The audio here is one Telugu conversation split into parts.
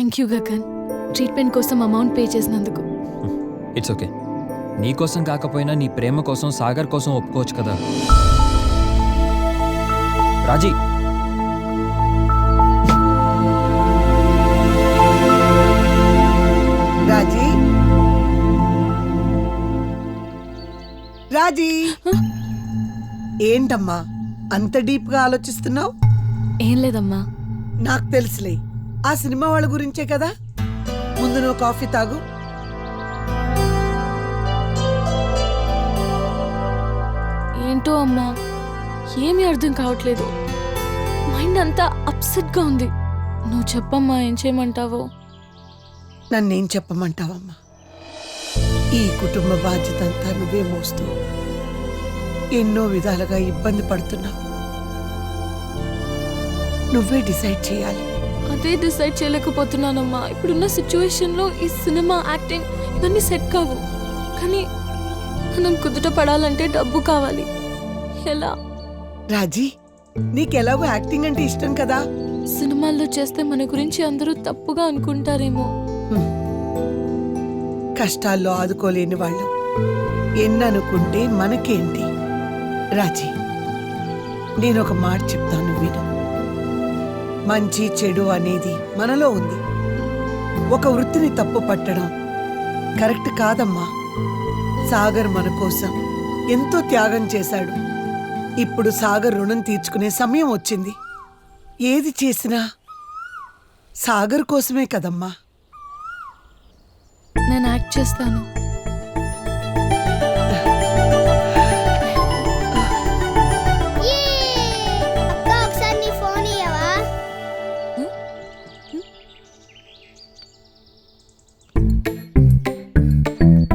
థ్యాంక్ యూ గగన్, ట్రీట్మెంట్ కోసం అమౌంట్ పే చేసినందుకు. It's okay. నీ కోసం కాకపోయినా నీ ప్రేమ కోసం, సాగర్ కోసం ఒప్పుకోవచ్చు కదా. రాజీ, రాజీ, రాజీ, ఏంటమ్మా అంత డీప్ గా ఆలోచిస్తున్నావు? ఏం లేదమ్మా. నాకు తెలుసులే, ఆ సినిమా వాళ్ళ గురించే కదా. ముందు నువ్వు కాఫీ తాగు. ఏంటో అమ్మా, ఏమీ అర్థం కావట్లేదు. మైండ్ అంతా అప్సెట్ గా ఉంది. నువ్వు చెప్పమ్మా, ఏం చేయమంటావో. నన్నేం చెప్పమంటావమ్మా? ఈ కుటుంబ బాధ్యత అంతా నువ్వే మోస్తూ ఎన్నో విధాలుగా ఇబ్బంది పడుతున్నావు. నువ్వే డిసైడ్ చేయాలి. అదే డిసైడ్ చేయలేకపోతున్నానమ్మా. ఇప్పుడున్న సిచ్యువేషన్ లో ఈ సినిమా, యాక్టింగ్ ఇవన్నీ సెట్ కావు. కానీ మనం కుదుట పడాలంటే డబ్బు కావాలి. ఎలా? రాజీ, నీకెలాగో యాక్టింగ్ అంటే ఇష్టం కదా. సినిమాల్లో చేస్తే మన గురించి అందరూ తప్పుగా అనుకుంటారేమో. కష్టాల్లో ఆదుకోలేని వాళ్ళు ఎన్ననుకుంటే మనకేంటి? రాజీ, నేనొక మాట చెప్తాను, విను. మంచి చెడు అనేది మనలో ఉంది. ఒక వృత్తిని తప్పు పట్టడం కరెక్ట్ కాదమ్మా. సాగర్ మన కోసం ఎంతో త్యాగం చేశాడు. ఇప్పుడు సాగర్ రుణం తీర్చుకునే సమయం వచ్చింది. ఏది చేసినా సాగర్ కోసమే కదమ్మా. నేను యాక్ట్ చేస్తాను.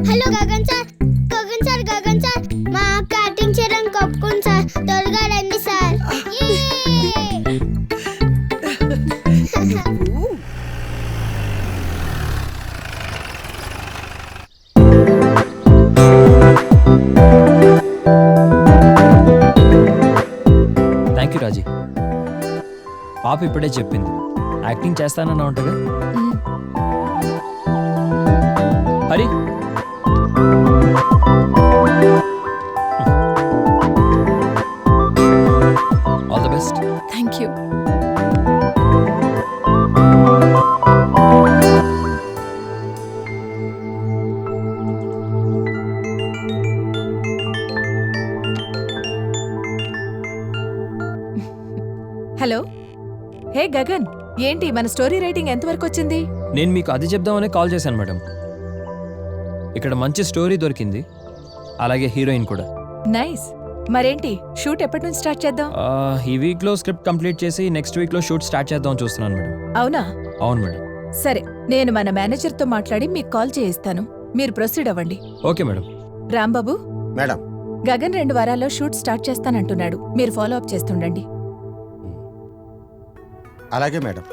Hello Gagan sir, Gagan sir, మా అక్క యాక్టింగ్ చేయడం కప్పుకుంది సార్. త్వరగా రండి సార్. థ్యాంక్ యూ రాజీ. పాప ఇప్పుడే చెప్పింది యాక్టింగ్ చేస్తానన్నా ఉంటగా. Hari, all the best. Thank you. Hello. Hey Gagan, ఏంటి మన స్టోరీ రైటింగ్ ఎంతవరకు వచ్చింది? నేను మీకు అది చెప్దామని కాల్ చేశాను మేడం. ఇక్కడ మంచి స్టోరీ దొరికింది, అలాగే హీరోయిన్ కూడా. నైస్. మరేంటి షూట్ ఎప్పటి నుంచి స్టార్ట్ చేద్దాం? ఈ వీక్లో స్క్రిప్ట్ కంప్లీట్ చేసి నెక్స్ట్ వీక్లో షూట్ స్టార్ట్ చేద్దాం చూస్తున్నాను మేడం. అవునా? అవును మేడం. సరే, నేను మన మేనేజర్తో మాట్లాడి మీకు కాల్ చేయిస్తాను. మీరు ప్రొసీడ్ అవ్వండి. Okay madam. Rambabu madam, Gagan 2 వారాల్లో షూట్ స్టార్ట్ చేస్తానంటున్నాడు. మీరు ఫాలో అప్ చేస్తుండండి. అలాగే మేడం.